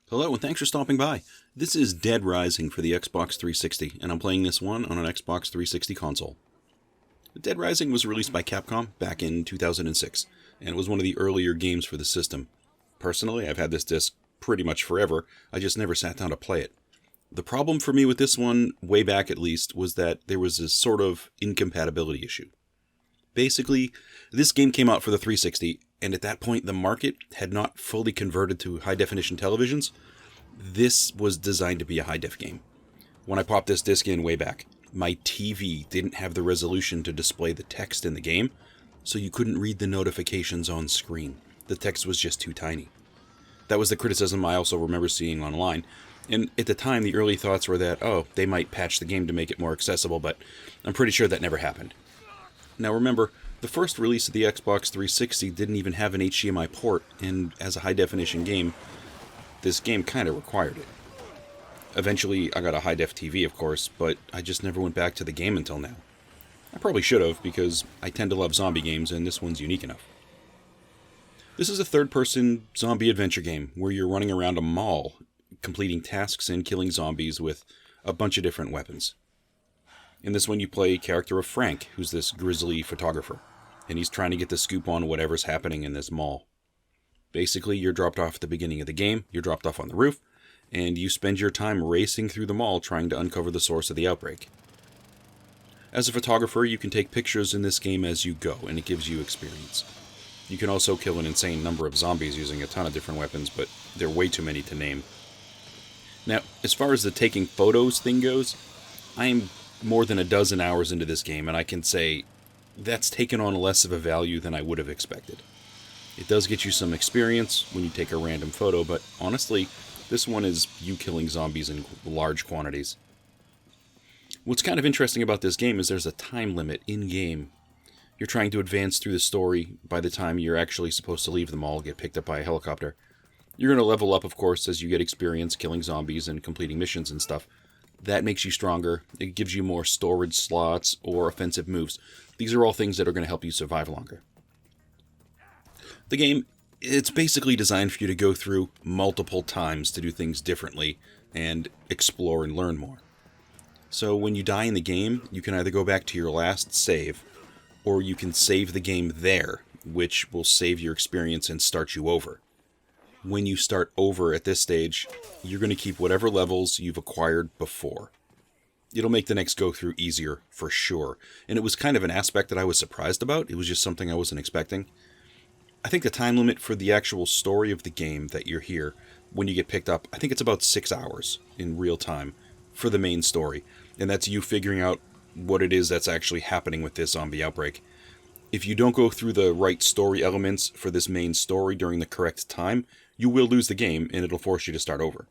Hello and thanks for stopping by. This is Dead Rising for the Xbox 360, and I'm playing this one on an Xbox 360 console. Dead Rising was released by Capcom back in 2006, and it was one of the earlier games for the system. Personally, I've had this disc pretty much forever, I just never sat down to play it. The problem for me with this one, way back at least, was that there was this sort of incompatibility issue. Basically, this game came out for the 360, and at that point the market had not fully converted to high-definition televisions. This was designed to be a high-def game. When I popped this disc in way back, my TV didn't have the resolution to display the text in the game, so you couldn't read the notifications on screen. The text was just too tiny. That was the criticism I also remember seeing online, and at the time the early thoughts were that, they might patch the game to make it more accessible, but I'm pretty sure that never happened. Now remember, the first release of the Xbox 360 didn't even have an HDMI port, and as a high-definition game, this game kind of required it. Eventually, I got a high-def TV, of course, but I just never went back to the game until now. I probably should have, because I tend to love zombie games, and this one's unique enough. This is a third-person zombie adventure game, where you're running around a mall, completing tasks and killing zombies with a bunch of different weapons. In this one, you play a character of Frank, who's this grisly photographer, and he's trying to get the scoop on whatever's happening in this mall. Basically, you're dropped off at the beginning of the game, you're dropped off on the roof, and you spend your time racing through the mall trying to uncover the source of the outbreak. As a photographer, you can take pictures in this game as you go, and it gives you experience. You can also kill an insane number of zombies using a ton of different weapons, but there are way too many to name. Now, as far as the taking photos thing goes, I am more than a dozen hours into this game, and I can say that's taken on less of a value than I would have expected. It does get you some experience when you take a random photo, but honestly, this one is you killing zombies in large quantities. What's kind of interesting about this game is there's a time limit in-game. You're trying to advance through the story. By the time you're actually supposed to leave the mall, get picked up by a helicopter. You're going to level up, of course, as you get experience killing zombies and completing missions and stuff. That makes you stronger, it gives you more storage slots or offensive moves. These are all things that are going to help you survive longer. The game, it's basically designed for you to go through multiple times to do things differently and explore and learn more. So when you die in the game, you can either go back to your last save, or you can save the game there, which will save your experience and start you over. When you start over at this stage, you're going to keep whatever levels you've acquired before. It'll make the next go-through easier, for sure. And it was kind of an aspect that I was surprised about. It was just something I wasn't expecting. I think the time limit for the actual story of the game that you're here, when you get picked up, I think it's about 6 hours in real time for the main story. And that's you figuring out what it is that's actually happening with this zombie outbreak. If you don't go through the right story elements for this main story during the correct time, you will lose the game, and it'll force you to start over.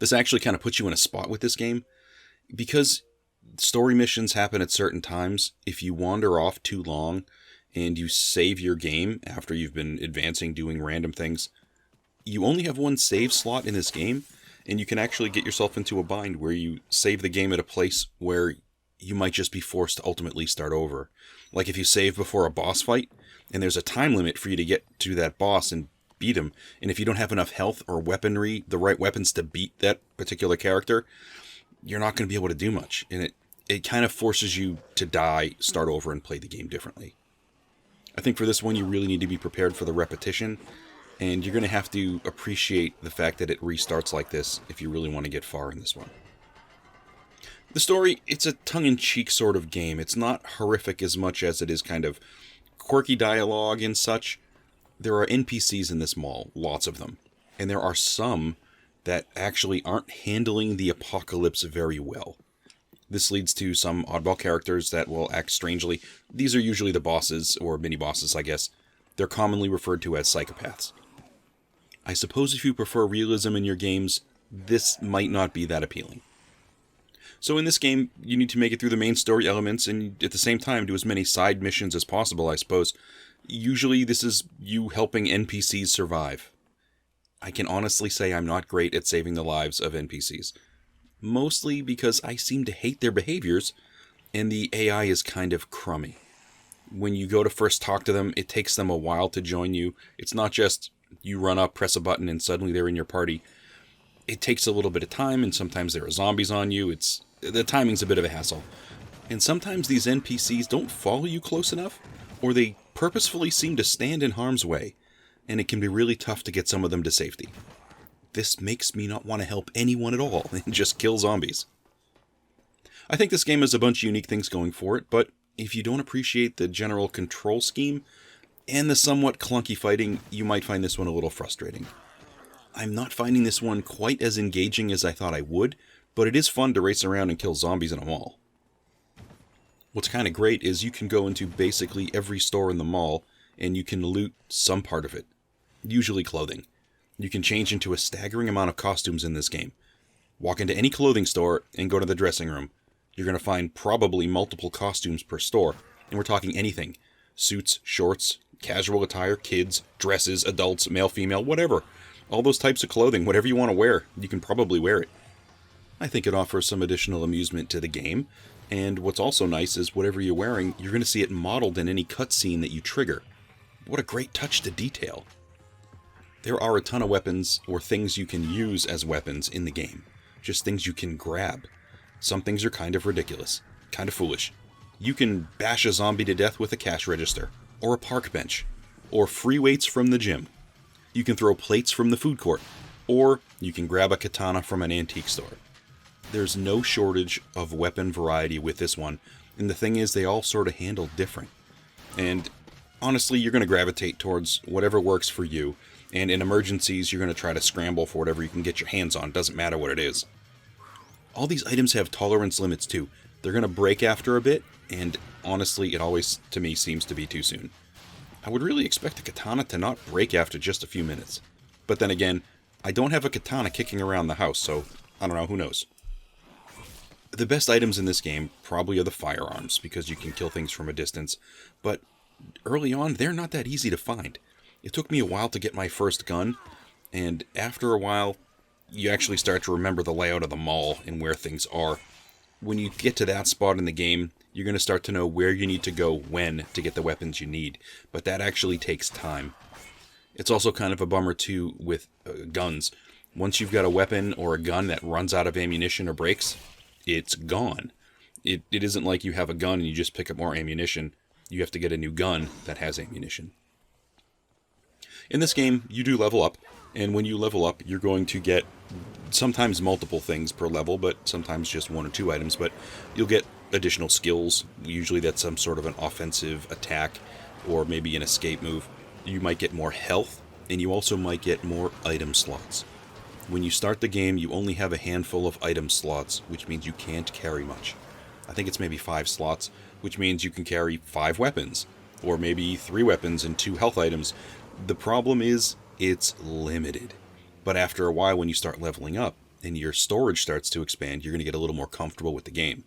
This actually kind of puts you in a spot with this game, because story missions happen at certain times. If you wander off too long, and you save your game after you've been advancing, doing random things, you only have one save slot in this game, and you can actually get yourself into a bind where you save the game at a place where you might just be forced to ultimately start over. Like if you save before a boss fight, and there's a time limit for you to get to that boss and beat him, and if you don't have enough health or weaponry, the right weapons to beat that particular character, you're not going to be able to do much, and it kind of forces you to die, start over, and play the game differently. I think for this one you really need to be prepared for the repetition, and you're going to have to appreciate the fact that it restarts like this if you really want to get far in this one. The story, it's a tongue-in-cheek sort of game. It's not horrific as much as it is kind of quirky dialogue and such. There are NPCs in this mall, lots of them, and there are some that actually aren't handling the apocalypse very well. This leads to some oddball characters that will act strangely. These are usually the bosses, or mini-bosses, I guess. They're commonly referred to as psychopaths. I suppose if you prefer realism in your games, this might not be that appealing. So in this game, you need to make it through the main story elements, and at the same time do as many side missions as possible, I suppose. Usually this is you helping NPCs survive. I can honestly say I'm not great at saving the lives of NPCs. Mostly because I seem to hate their behaviors, and the AI is kind of crummy. When you go to first talk to them, it takes them a while to join you. It's not just You run up, press a button, and suddenly they're in your party. It takes a little bit of time, and sometimes there are zombies on you. The timing's a bit of a hassle. And sometimes these NPCs don't follow you close enough, or they purposefully seem to stand in harm's way, and it can be really tough to get some of them to safety. This makes me not want to help anyone at all, and just kill zombies. I think this game has a bunch of unique things going for it, but if you don't appreciate the general control scheme, and the somewhat clunky fighting, you might find this one a little frustrating. I'm not finding this one quite as engaging as I thought I would, but it is fun to race around and kill zombies in a mall. What's kind of great is you can go into basically every store in the mall, and you can loot some part of it. Usually clothing. You can change into a staggering amount of costumes in this game. Walk into any clothing store and go to the dressing room. You're going to find probably multiple costumes per store, and we're talking anything. Suits, shorts, casual attire, kids, dresses, adults, male, female, whatever. All those types of clothing, whatever you want to wear, you can probably wear it. I think it offers some additional amusement to the game, and what's also nice is whatever you're wearing, you're going to see it modeled in any cutscene that you trigger. What a great touch to detail. There are a ton of weapons or things you can use as weapons in the game. Just things you can grab. Some things are kind of ridiculous, kind of foolish. You can bash a zombie to death with a cash register, or a park bench, or free weights from the gym. You can throw plates from the food court, or you can grab a katana from an antique store. There's no shortage of weapon variety with this one, and the thing is they all sort of handle different. And honestly, you're going to gravitate towards whatever works for you, and in emergencies, you're going to try to scramble for whatever you can get your hands on, doesn't matter what it is. All these items have tolerance limits too. They're going to break after a bit, and honestly, it always, to me, seems to be too soon. I would really expect a katana to not break after just a few minutes. But then again, I don't have a katana kicking around the house, so I don't know, who knows. The best items in this game probably are the firearms, because you can kill things from a distance, but early on, they're not that easy to find. It took me a while to get my first gun, and after a while, you actually start to remember the layout of the mall and where things are. When you get to that spot in the game, you're going to start to know where you need to go when to get the weapons you need, but that actually takes time. It's also kind of a bummer too with guns. Once you've got a weapon or a gun that runs out of ammunition or breaks, it's gone. It isn't like you have a gun and you just pick up more ammunition. You have to get a new gun that has ammunition. In this game, you do level up, and when you level up, you're going to get sometimes multiple things per level, but sometimes just one or two items, but you'll get additional skills. Usually that's some sort of an offensive attack, or maybe an escape move. You might get more health, and you also might get more item slots. When you start the game, you only have a handful of item slots, which means you can't carry much. I think it's maybe 5 slots, which means you can carry 5 weapons, or maybe 3 weapons and 2 health items. The problem is, it's limited. But after a while, when you start leveling up, and your storage starts to expand, you're going to get a little more comfortable with the game.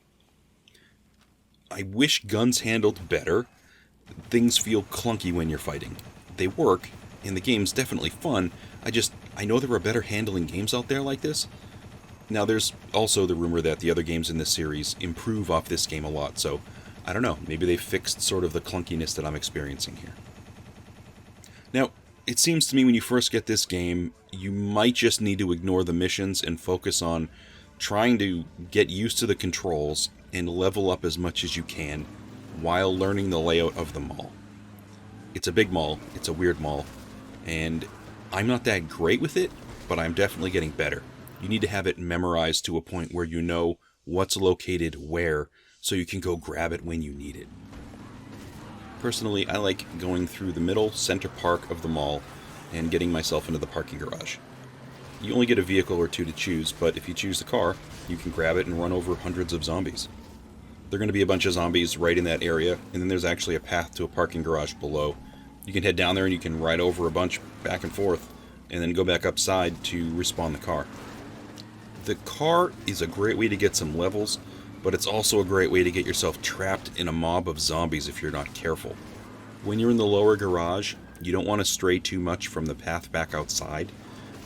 I wish guns handled better. Things feel clunky when you're fighting. They work, and the game's definitely fun. I know there are better handling games out there like this. Now, there's also the rumor that the other games in this series improve off this game a lot, so I don't know, maybe they fixed sort of the clunkiness that I'm experiencing here. Now, it seems to me when you first get this game, you might just need to ignore the missions and focus on trying to get used to the controls and level up as much as you can while learning the layout of the mall. It's a big mall, it's a weird mall, and I'm not that great with it, but I'm definitely getting better. You need to have it memorized to a point where you know what's located where, so you can go grab it when you need it. Personally, I like going through the middle center park of the mall and getting myself into the parking garage. You only get a vehicle or two to choose, but if you choose the car, you can grab it and run over hundreds of zombies. There are going to be a bunch of zombies right in that area, and then there's actually a path to a parking garage below. You can head down there and you can ride over a bunch back and forth, and then go back upside to respawn the car. The car is a great way to get some levels, but it's also a great way to get yourself trapped in a mob of zombies if you're not careful. When you're in the lower garage, you don't want to stray too much from the path back outside,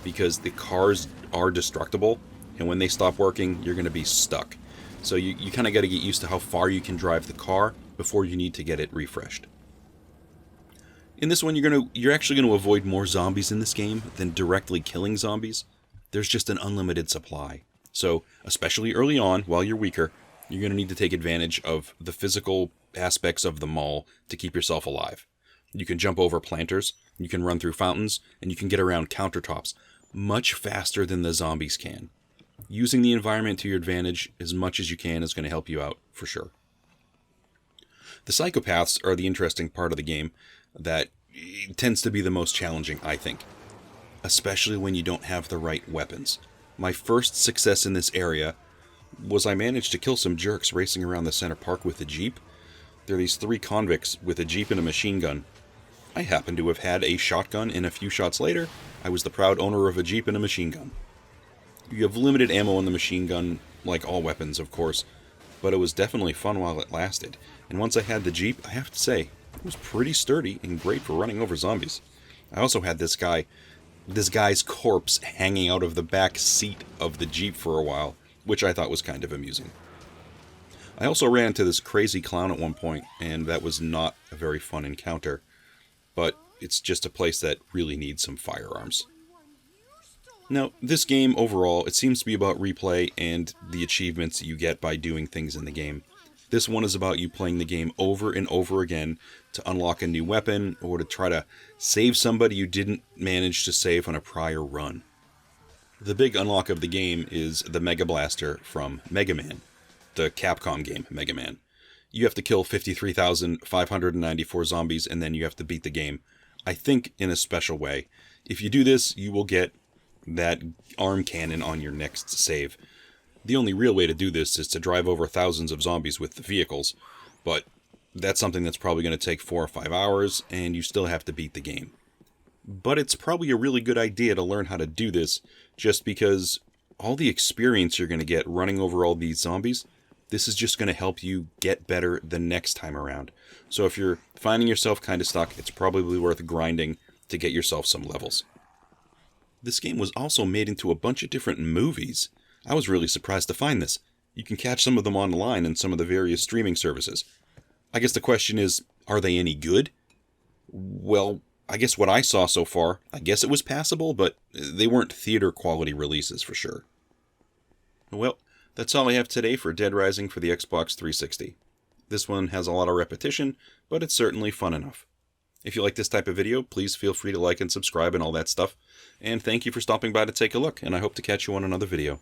because the cars are destructible, and when they stop working, you're going to be stuck. So you kind of got to get used to how far you can drive the car before you need to get it refreshed. In this one, you're actually gonna avoid more zombies in this game than directly killing zombies. There's just an unlimited supply. So, especially early on, while you're weaker, you're gonna need to take advantage of the physical aspects of the mall to keep yourself alive. You can jump over planters, you can run through fountains, and you can get around countertops much faster than the zombies can. Using the environment to your advantage as much as you can is going to help you out, for sure. The psychopaths are the interesting part of the game that tends to be the most challenging, I think. Especially when you don't have the right weapons. My first success in this area was I managed to kill some jerks racing around the center park with a jeep. There are these 3 convicts with a jeep and a machine gun. I happen to have had a shotgun, and a few shots later, I was the proud owner of a jeep and a machine gun. You have limited ammo in the machine gun, like all weapons, of course, but it was definitely fun while it lasted. And once I had the jeep, I have to say, it was pretty sturdy and great for running over zombies. I also had this guy's corpse hanging out of the back seat of the jeep for a while, which I thought was kind of amusing. I also ran into this crazy clown at one point, and that was not a very fun encounter. But it's just a place that really needs some firearms. Now, this game overall, it seems to be about replay and the achievements you get by doing things in the game. This one is about you playing the game over and over again to unlock a new weapon or to try to save somebody you didn't manage to save on a prior run. The big unlock of the game is the Mega Blaster from Mega Man, the Capcom game Mega Man. You have to kill 53,594 zombies and then you have to beat the game, I think in a special way. If you do this, you will get that arm cannon on your next save. The only real way to do this is to drive over thousands of zombies with the vehicles, but that's something that's probably going to take 4 or 5 hours, and you still have to beat the game. But it's probably a really good idea to learn how to do this, just because all the experience you're going to get running over all these zombies, this is just going to help you get better the next time around. So if you're finding yourself kind of stuck, it's probably worth grinding to get yourself some levels. This game was also made into a bunch of different movies. I was really surprised to find this. You can catch some of them online in some of the various streaming services. I guess the question is, are they any good? Well, I guess what I saw so far, I guess it was passable, but they weren't theater quality releases for sure. Well, that's all I have today for Dead Rising for the Xbox 360. This one has a lot of repetition, but it's certainly fun enough. If you like this type of video, please feel free to like and subscribe and all that stuff. And thank you for stopping by to take a look, and I hope to catch you on another video.